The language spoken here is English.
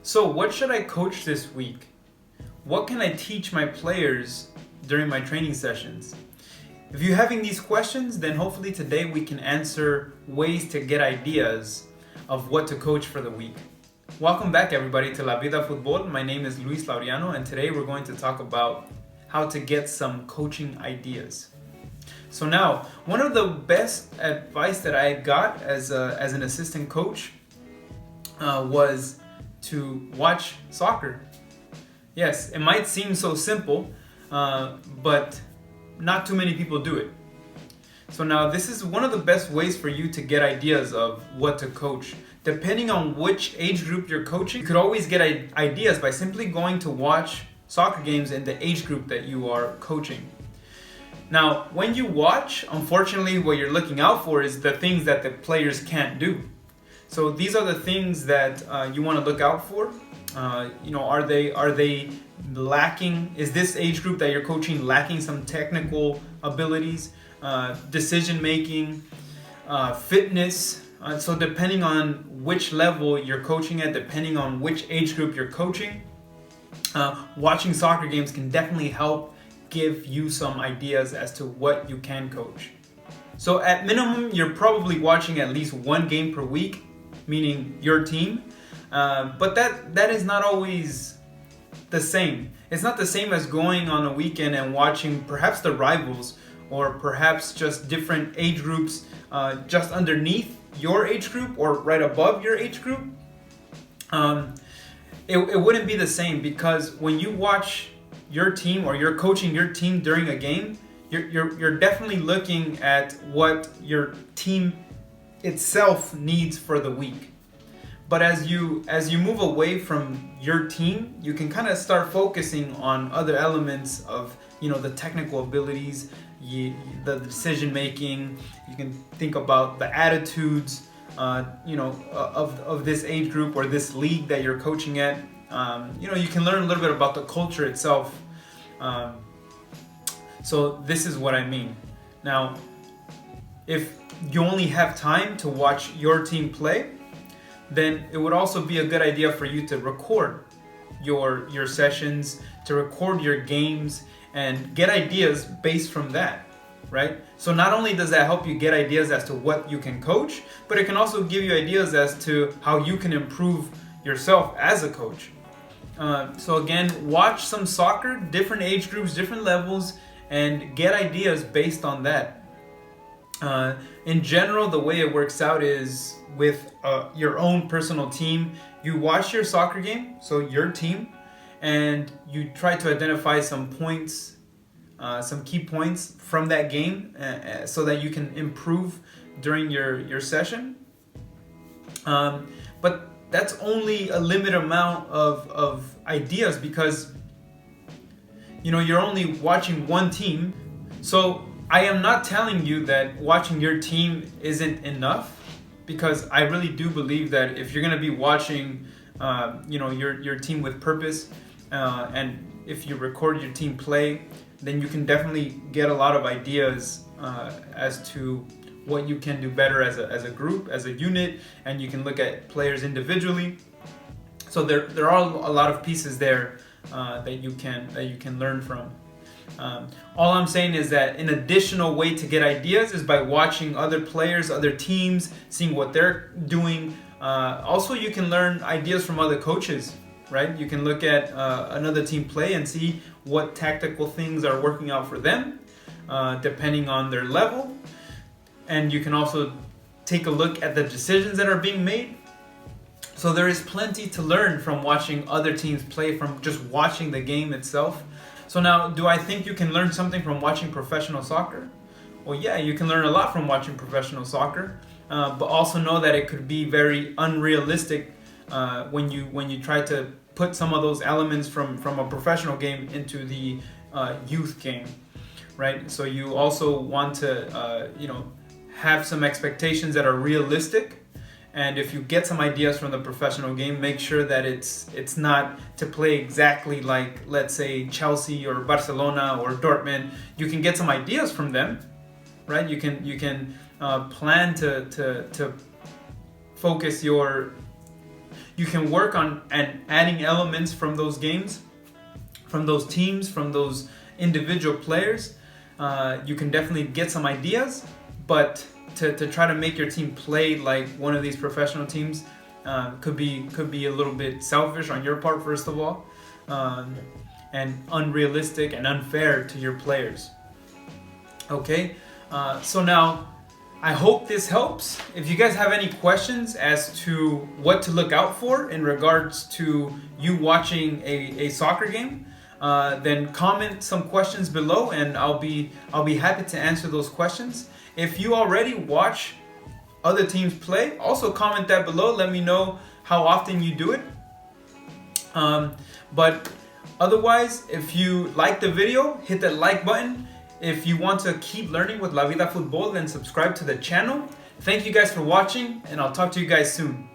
So, what should I coach this week? What can I teach my players during my training sessions? If you're having these questions, then hopefully today we can answer ways to get ideas of what to coach for the week. Welcome back, everybody, to La Vida Fútbol. My name is Luis Laureano, and today we're going to talk about how to get some coaching ideas. So now, one of the best advice that I got as an assistant coach was to watch soccer. Yes, it might seem so simple, but not too many people do it. So now this is one of the best ways for you to get ideas of what to coach. Depending on which age group you're coaching, you could always get ideas by simply going to watch soccer games in the age group that you are coaching. Now, when you watch, unfortunately, what you're looking out for is the things that the players can't do. So these are the things that you want to look out for. Are they lacking? Is this age group that you're coaching lacking some technical abilities, decision making, fitness? So depending on which level you're coaching at, depending on which age group you're coaching, watching soccer games can definitely help give you some ideas as to what you can coach. So at minimum, you're probably watching at least one game per week, meaning your team. But that is not always the same. It's not the same as going on a weekend and watching perhaps the rivals or perhaps just different age groups just underneath your age group or right above your age group. It wouldn't be the same, because when you watch your team or you're coaching your team during a game, you're definitely looking at what your team itself needs for the week. But as you move away from your team, you can kind of start focusing on other elements of the technical abilities, the decision making. You can think about the attitudes of this age group or this league that you're coaching at. You can learn a little bit about the culture itself. So this is what I mean. Now, if you only have time to watch your team play, then it would also be a good idea for you to record your sessions, to record your games, and get ideas based from that, right? So not only does that help you get ideas as to what you can coach, but it can also give you ideas as to how you can improve yourself as a coach. So again, watch some soccer, different age groups, different levels, and get ideas based on that. In general, the way it works out is with your own personal team. You watch your soccer game, so your team, and you try to identify some points, some key points from that game so that you can improve during your session. But that's only a limited amount of ideas, because you're only watching one team. So I am not telling you that watching your team isn't enough, because I really do believe that if you're going to be watching your team with purpose, and if you record your team play, then you can definitely get a lot of ideas as to what you can do better as a group, as a unit, and you can look at players individually. So there are a lot of pieces there that you can learn from. All I'm saying is that an additional way to get ideas is by watching other players, other teams, seeing what they're doing. Also, you can learn ideas from other coaches, right? You can look at another team play and see what tactical things are working out for them, depending on their level. And you can also take a look at the decisions that are being made. So there is plenty to learn from watching other teams play, from just watching the game itself. So now, do I think you can learn something from watching professional soccer? Well, yeah, you can learn a lot from watching professional soccer, but also know that it could be very unrealistic when you try to put some of those elements from a professional game into the youth game, right? So you also want to have some expectations that are realistic. And if you get some ideas from the professional game, make sure that it's not to play exactly like, let's say, Chelsea or Barcelona or Dortmund. You can get some ideas from them, right? You can plan to focus your you can work on and adding elements from those games, from those teams, from those individual players. You can definitely get some ideas, but to try to make your team play like one of these professional teams could be a little bit selfish on your part, first of all, and unrealistic and unfair to your players. Okay, so now I hope this helps. If you guys have any questions as to what to look out for in regards to you watching a soccer game, then comment some questions below, and I'll be happy to answer those questions. If you already watch other teams play, also comment that below. Let me know how often you do it. But otherwise, if you like the video, hit that like button. If you want to keep learning with La Vida Fútbol, then subscribe to the channel. Thank you guys for watching, and I'll talk to you guys soon.